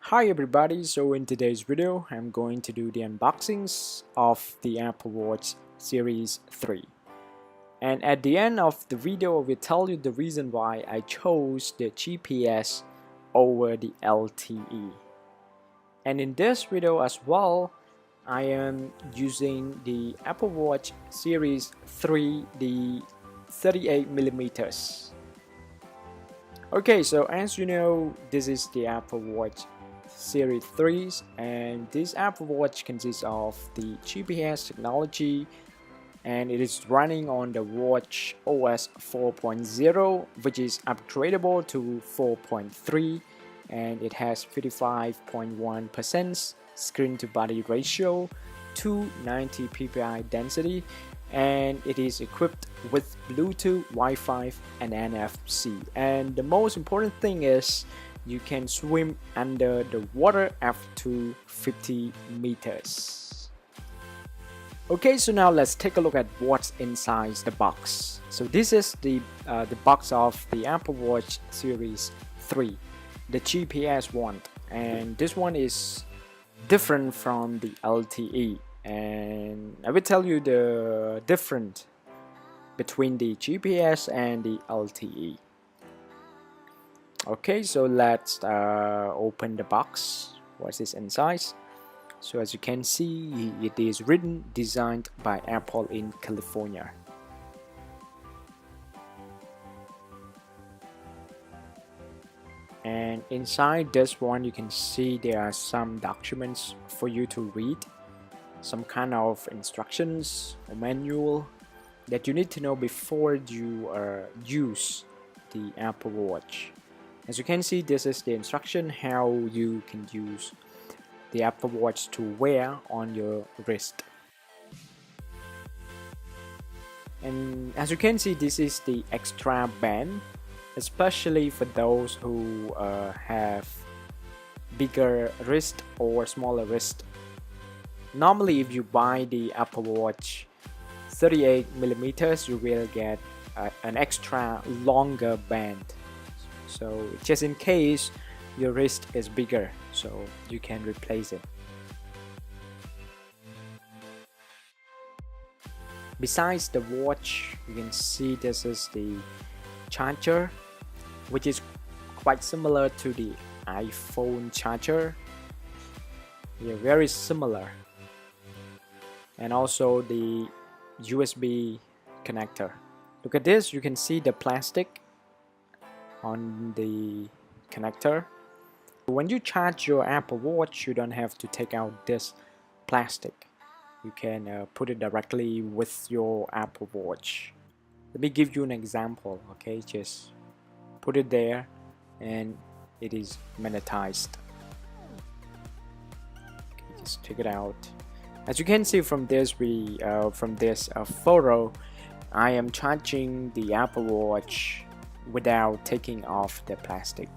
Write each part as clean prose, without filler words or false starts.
Hi everybody, so in today's video I'm going to do the unboxings of the Apple Watch Series 3. And at the end of the video I will tell you the reason why I chose the GPS over the LTE. And in this video as well, I am using the Apple Watch Series 3, the 38mm. Okay, so as you know, this is the Apple Watch Series 3, and this Apple Watch consists of the GPS technology, and it is running on the Watch OS 4.0, which is upgradable to 4.3, and it has 55.1% screen to body ratio, 290 ppi density, and it is equipped with Bluetooth, Wi-Fi, and NFC. And the most important thing is you can swim under the water up to 50 meters. Okay, so now let's take a look at what's inside the box. So this is the box of the Apple Watch Series 3, the GPS one, and this one is different from the LTE, and I will tell you the difference between the GPS and the LTE. Okay, so let's open the box. What is inside? So as you can see, it is written designed by Apple in California. And inside this one you can see there are some documents for you to read, some kind of instructions or manual that you need to know before you use the Apple Watch. As you can see, this is the instruction how you can use the Apple Watch to wear on your wrist. And as you can see, this is the extra band, especially for those who have bigger wrist or smaller wrist. Normally, if you buy the Apple Watch 38mm, you will get an extra longer band. So just in case your wrist is bigger, so you can replace it. Besides the watch, you can see this is the charger, which is quite similar to the iPhone charger. Yeah, very similar. And also the USB connector. Look at this, you can see the plastic on the connector. When you charge your Apple Watch, you don't have to take out this plastic. You can put it directly with your Apple Watch. Let me give you an example. Okay, just put it there and it is magnetized. Okay, just take it out. As you can see from this photo, I am charging the Apple Watch without taking off the plastic.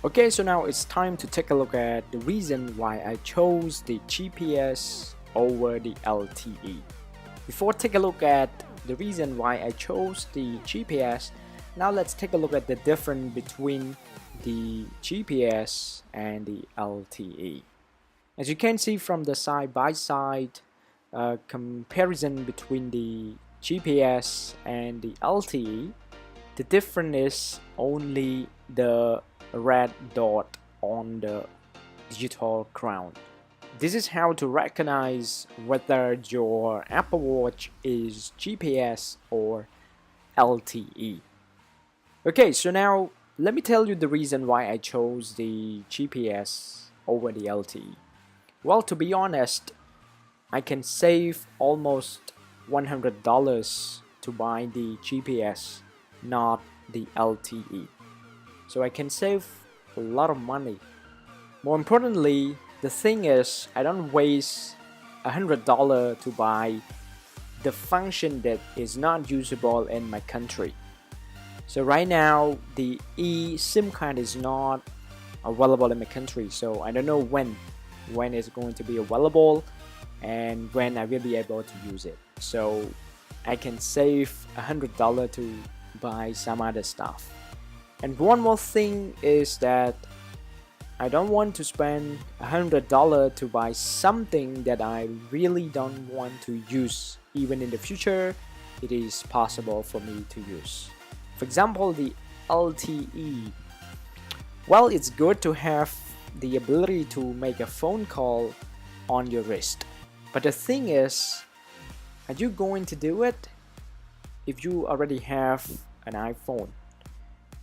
Okay, so now it's time to take a look at the reason why I chose the GPS over the LTE. Before take a look at the reason why I chose the GPS, now let's take a look at the difference between the GPS and the LTE. As you can see from the side-by-side comparison between the GPS and the LTE, the difference is only the red dot on the digital crown. This is how to recognize whether your Apple Watch is GPS or LTE. Okay, so now let me tell you the reason why I chose the GPS over the LTE. Well, to be honest, I can save almost $100 to buy the GPS, not the LTE. So I can save a lot of money. More importantly, the thing is I don't waste $100 to buy the function that is not usable in my country. So right now the eSIM card is not available in my country, so I don't know when it's going to be available and when I will be able to use it. So I can save $100 to buy some other stuff. And one more thing is that I don't want to spend $100 to buy something that I really don't want to use. Even in the future, it is possible for me to use. For example, the LTE. Well, it's good to have the ability to make a phone call on your wrist. But the thing is, are you going to do it if you already have an iPhone?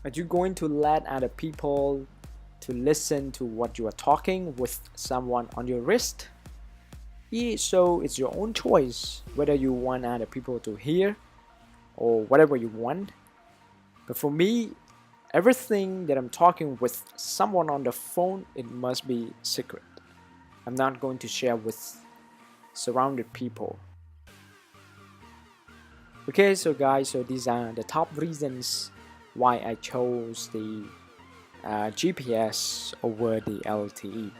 Are you going to let other people to listen to what you are talking with someone on your wrist? Yeah, so it's your own choice whether you want other people to hear or whatever you want. But for me, everything that I'm talking with someone on the phone, it must be secret. I'm not going to share with surrounded people. Okay, so guys, so these are the top reasons why I chose the GPS over the LTE.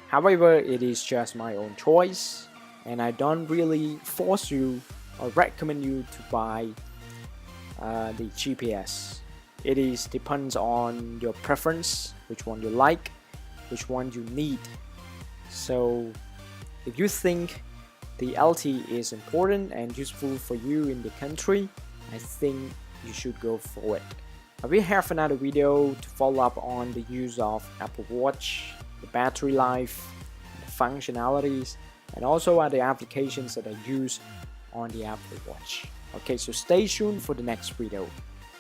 However, it is just my own choice, and I don't really force you or recommend you to buy the GPS. It is depends on your preference, which one you like, which one you need. So if you think the LTE is important and useful for you in the country, I think you should go for it. I will have another video to follow up on the use of Apple Watch, the battery life, the functionalities, and also other applications that I use on the Apple Watch. Okay, so stay tuned for the next video.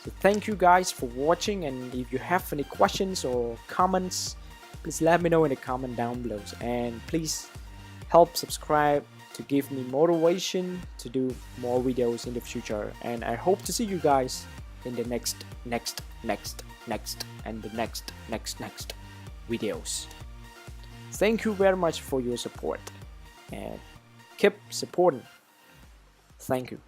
So thank you guys for watching, and if you have any questions or comments, please let me know in the comment down below, and please help subscribe to give me motivation to do more videos in the future. And I hope to see you guys in the next and the next videos. Thank you very much for your support, and keep supporting. Thank you.